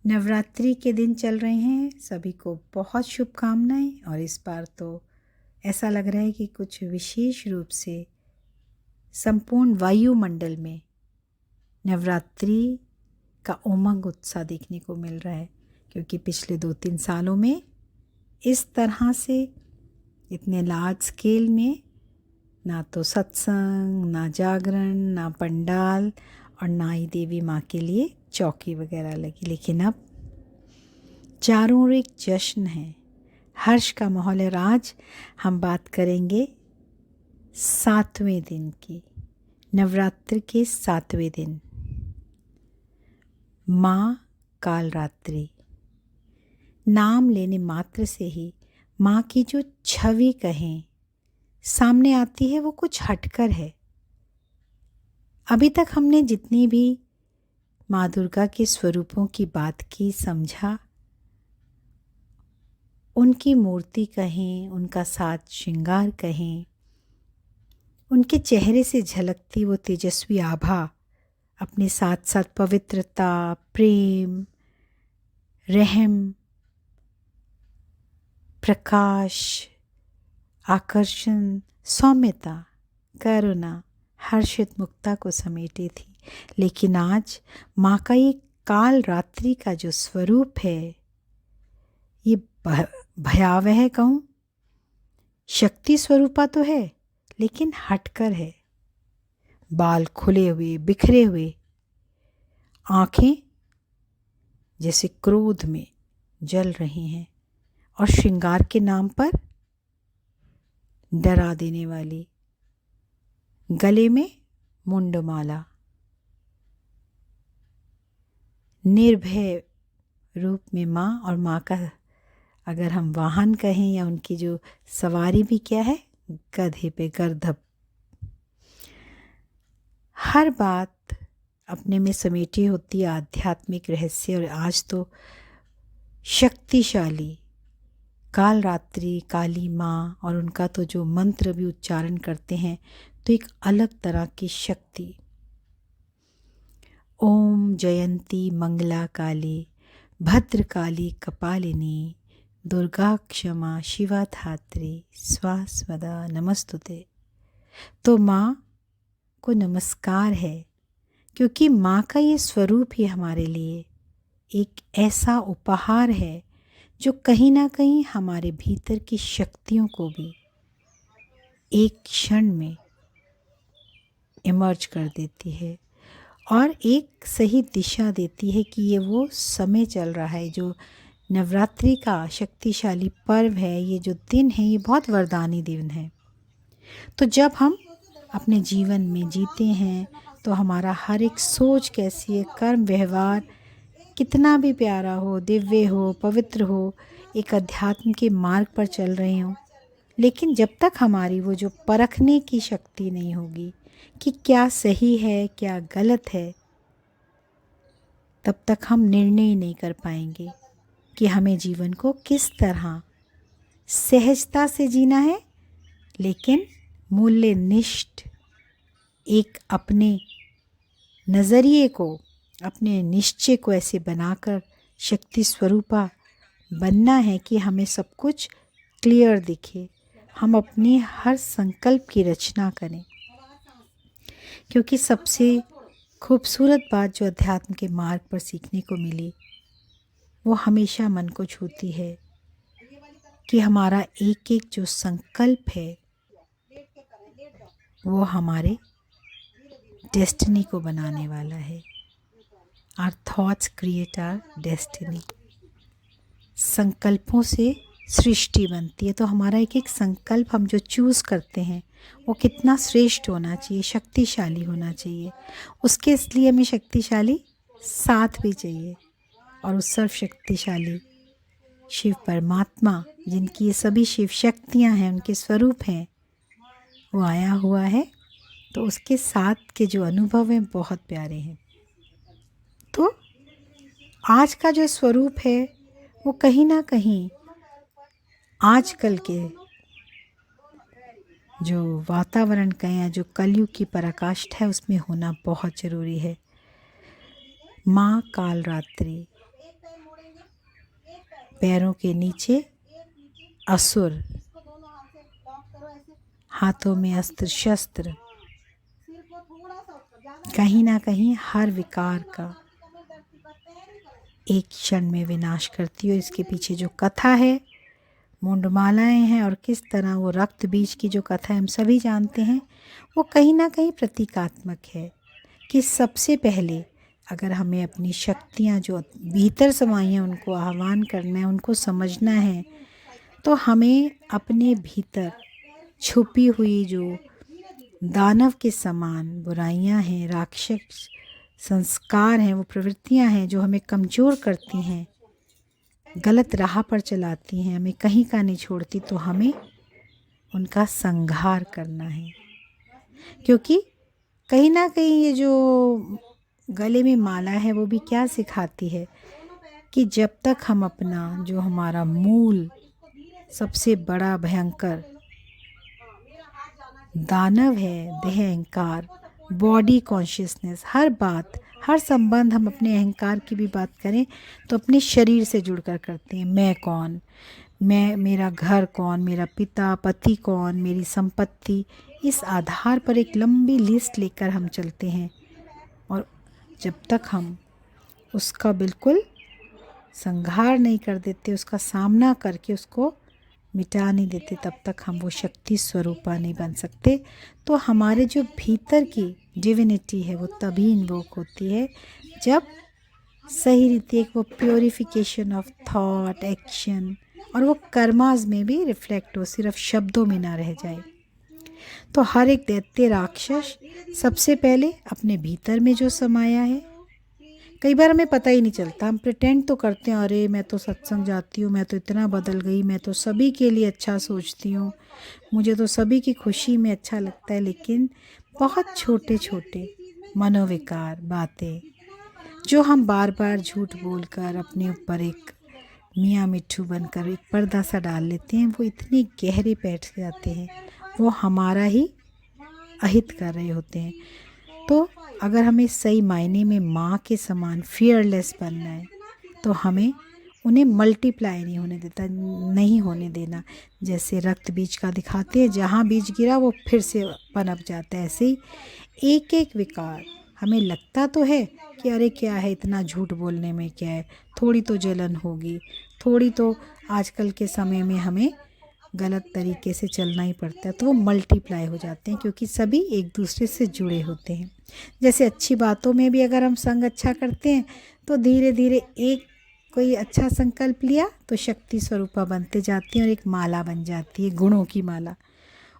नवरात्रि के दिन चल रहे हैं, सभी को बहुत शुभकामनाएं। और इस बार तो ऐसा लग रहा है कि कुछ विशेष रूप से संपूर्ण वायुमंडल में नवरात्रि का उमंग उत्साह देखने को मिल रहा है, क्योंकि पिछले 2-3 सालों में इस तरह से इतने लार्ज स्केल में ना तो सत्संग, ना जागरण, ना पंडाल और ना ही देवी माँ के लिए चौकी वगैरह लगी। लेकिन अब चारों ओर एक जश्न है, हर्ष का माहौल है। आज हम बात करेंगे 7वें दिन की, नवरात्रि के 7वें दिन, माँ कालरात्रि। नाम लेने मात्र से ही माँ की जो छवि कहें सामने आती है, वो कुछ हटकर है। अभी तक हमने जितनी भी माँ दुर्गा के स्वरूपों की बात की, समझा, उनकी मूर्ति कहें, उनका साज श्रृंगार कहें, उनके चेहरे से झलकती वो तेजस्वी आभा, अपने साथ साथ पवित्रता, प्रेम, रहम, प्रकाश, आकर्षण, सौम्यता, करुणा, हर्षित मुक्ता को समेटे थी। लेकिन आज माँ का ये काल रात्रि का जो स्वरूप है, ये भयावह कहूँ, शक्ति स्वरूपा तो है लेकिन हटकर है। बाल खुले हुए, बिखरे हुए, आंखें जैसे क्रोध में जल रही हैं, और श्रृंगार के नाम पर डरा देने वाली, गले में मुंडमाला, निर्भय रूप में माँ। और माँ का अगर हम वाहन कहें या उनकी जो सवारी भी क्या है, गधे पे गर्दभ। हर बात अपने में समेटी होती है आध्यात्मिक रहस्य। और आज तो शक्तिशाली कालरात्रि, काली माँ, और उनका तो जो मंत्र भी उच्चारण करते हैं तो एक अलग तरह की शक्ति। ओम जयंती मंगला काली भद्रकाली कपालिनी दुर्गा क्षमा शिवा धात्री स्वास्वदा नमस्तुते। तो माँ को नमस्कार है, क्योंकि माँ का ये स्वरूप ही हमारे लिए एक ऐसा उपहार है जो कहीं ना कहीं हमारे भीतर की शक्तियों को भी एक क्षण में इमर्ज कर देती है और एक सही दिशा देती है कि ये वो समय चल रहा है। जो नवरात्रि का शक्तिशाली पर्व है, ये जो दिन है, ये बहुत वरदानी दिन है। तो जब हम अपने जीवन में जीते हैं तो हमारा हर एक सोच कैसी है, कर्म व्यवहार कितना भी प्यारा हो, दिव्य हो, पवित्र हो, एक अध्यात्म के मार्ग पर चल रहे हों, लेकिन जब तक हमारी वो जो परखने की शक्ति नहीं होगी कि क्या सही है क्या गलत है, तब तक हम निर्णय नहीं कर पाएंगे कि हमें जीवन को किस तरह सहजता से जीना है, लेकिन मूल्यनिष्ठ एक अपने नज़रिए को, अपने निश्चय को ऐसे बनाकर शक्ति स्वरूपा बनना है कि हमें सब कुछ क्लियर दिखे, हम अपनी हर संकल्प की रचना करें। क्योंकि सबसे खूबसूरत बात जो अध्यात्म के मार्ग पर सीखने को मिली, वो हमेशा मन को छूती है कि हमारा एक एक जो संकल्प है वो हमारे डेस्टिनी को बनाने वाला है। Our thoughts create our destiny. संकल्पों से सृष्टि बनती है। तो हमारा एक एक संकल्प हम जो चूज़ करते हैं वो कितना श्रेष्ठ होना चाहिए, शक्तिशाली होना चाहिए। उसके लिए हमें शक्तिशाली साथ भी चाहिए, और उस सर्वशक्तिशाली शिव परमात्मा, जिनकी ये सभी शिव शक्तियाँ हैं, उनके स्वरूप हैं, वो आया हुआ है। तो उसके साथ के जो अनुभव हैं बहुत प्यारे हैं। तो आज का जो स्वरूप है वो कहीं ना कहीं आजकल के जो वातावरण का या जो कलयुग की पराकाष्ठा है उसमें होना बहुत ज़रूरी है। माँ कालरात्रि, पैरों के नीचे असुर, हाथों में अस्त्र शस्त्र, कहीं ना कहीं हर विकार का एक क्षण में विनाश करती है। इसके पीछे जो कथा है, मुंडमालाएं हैं, और किस तरह वो रक्त बीज की जो कथा है हम सभी जानते हैं, वो कहीं ना कहीं प्रतीकात्मक है कि सबसे पहले अगर हमें अपनी शक्तियाँ जो भीतर समाई हैं उनको आह्वान करना है, उनको समझना है, तो हमें अपने भीतर छुपी हुई जो दानव के समान बुराइयां हैं, राक्षस संस्कार हैं, वो प्रवृत्तियां हैं जो हमें कमज़ोर करती हैं, गलत राह पर चलाती हैं, हमें कहीं का नहीं छोड़ती, तो हमें उनका संहार करना है। क्योंकि कहीं ना कहीं ये जो गले में माला है वो भी क्या सिखाती है कि जब तक हम अपना जो हमारा मूल सबसे बड़ा भयंकर दानव है, देह अहंकार, बॉडी कॉन्शियसनेस, हर बात, हर संबंध हम अपने अहंकार की भी बात करें तो अपने शरीर से जुड़कर करते हैं। मैं कौन, मैं, मेरा घर कौन, मेरा पिता पति कौन, मेरी संपत्ति, इस आधार पर एक लंबी लिस्ट लेकर हम चलते हैं। और जब तक हम उसका बिल्कुल संहार नहीं कर देते, उसका सामना करके उसको मिटा नहीं देते, तब तक हम वो शक्ति स्वरूपा नहीं बन सकते। तो हमारे जो भीतर की डिविनिटी है वो तभी इन्वोक होती है जब सही रीति एक वो प्योरिफिकेशन ऑफ थॉट, एक्शन और वो कर्मास में भी रिफ्लेक्ट हो, सिर्फ शब्दों में ना रह जाए। तो हर एक दैत्य राक्षस सबसे पहले अपने भीतर में जो समाया है, कई बार हमें पता ही नहीं चलता, हम प्रिटेंड तो करते हैं, अरे मैं तो सत्संग जाती हूँ, मैं तो इतना बदल गई, मैं तो सभी के लिए अच्छा सोचती हूँ, मुझे तो सभी की खुशी में अच्छा लगता है। लेकिन बहुत छोटे छोटे मनोविकार, बातें जो हम बार बार झूठ बोलकर अपने ऊपर एक मियाँ मिट्ठू बनकर एक पर्दा सा डाल लेते हैं, वो इतने गहरे बैठ जाते हैं, वो हमारा ही अहित कर रहे होते हैं। तो अगर हमें सही मायने में माँ के समान फियरलेस बनना है तो हमें उन्हें मल्टीप्लाई नहीं होने देना। जैसे रक्त बीज का दिखाते हैं, जहाँ बीज गिरा वो फिर से पनप जाता है। ऐसे ही एक एक विकार, हमें लगता तो है कि अरे क्या है, इतना झूठ बोलने में क्या है, थोड़ी तो जलन होगी, थोड़ी तो आजकल के समय में हमें गलत तरीके से चलना ही पड़ता है, तो वो मल्टीप्लाई हो जाते हैं क्योंकि सभी एक दूसरे से जुड़े होते हैं। जैसे अच्छी बातों में भी अगर हम संग अच्छा करते हैं तो धीरे धीरे एक कोई अच्छा संकल्प लिया तो शक्ति स्वरूपा बनते जाती हैं और एक माला बन जाती है, गुणों की माला।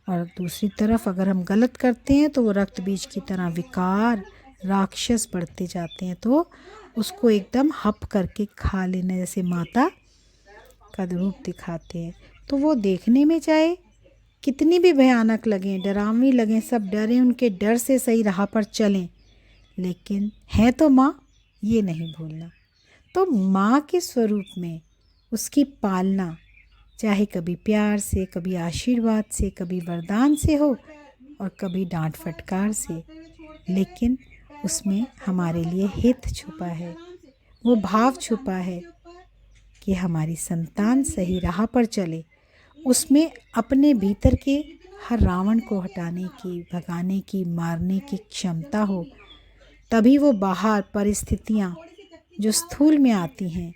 और दूसरी तरफ अगर हम गलत करते हैं तो वो रक्त बीज की तरह विकार, राक्षस बढ़ते जाते हैं, तो उसको एकदम हप करके खा लेना, जैसे माता का रूप दिखाते हैं। तो वो देखने में चाहे कितनी भी भयानक लगें, डरावनी लगें, सब डरें, उनके डर से सही राह पर चलें, लेकिन है तो माँ, ये नहीं भूलना। तो माँ के स्वरूप में उसकी पालना चाहे कभी प्यार से, कभी आशीर्वाद से, कभी वरदान से हो और कभी डांट फटकार से, लेकिन उसमें हमारे लिए हित छुपा है, वो भाव छुपा है कि हमारी संतान सही राह पर चले। उसमें अपने भीतर के हर रावण को हटाने की, भगाने की, मारने की क्षमता हो, तभी वो बाहर परिस्थितियाँ जो स्थूल में आती हैं,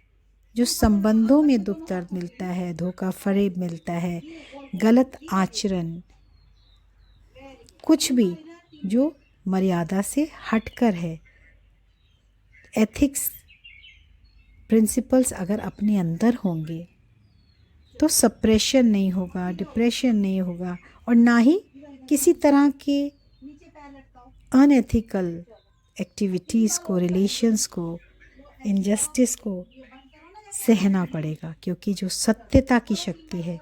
जो संबंधों में दुख दर्द मिलता है, धोखा फरेब मिलता है, गलत आचरण, कुछ भी जो मर्यादा से हटकर है, एथिक्स प्रिंसिपल्स अगर अपने अंदर होंगे तो सप्रेशन नहीं होगा, डिप्रेशन नहीं होगा, और ना ही किसी तरह के अनएथिकल एक्टिविटीज़ को, रिलेशंस को, इनजस्टिस को सहना पड़ेगा। क्योंकि जो सत्यता की शक्ति है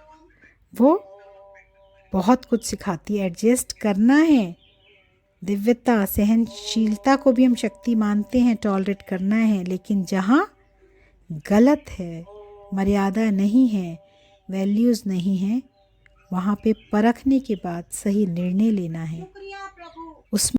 वो बहुत कुछ सिखाती है, एडजस्ट करना है, दिव्यता, सहनशीलता को भी हम शक्ति मानते हैं, टॉलरेट करना है, लेकिन जहाँ गलत है, मर्यादा नहीं है, वैल्यूज़ नहीं है, वहाँ पे परखने के बाद सही निर्णय लेना है। उसमें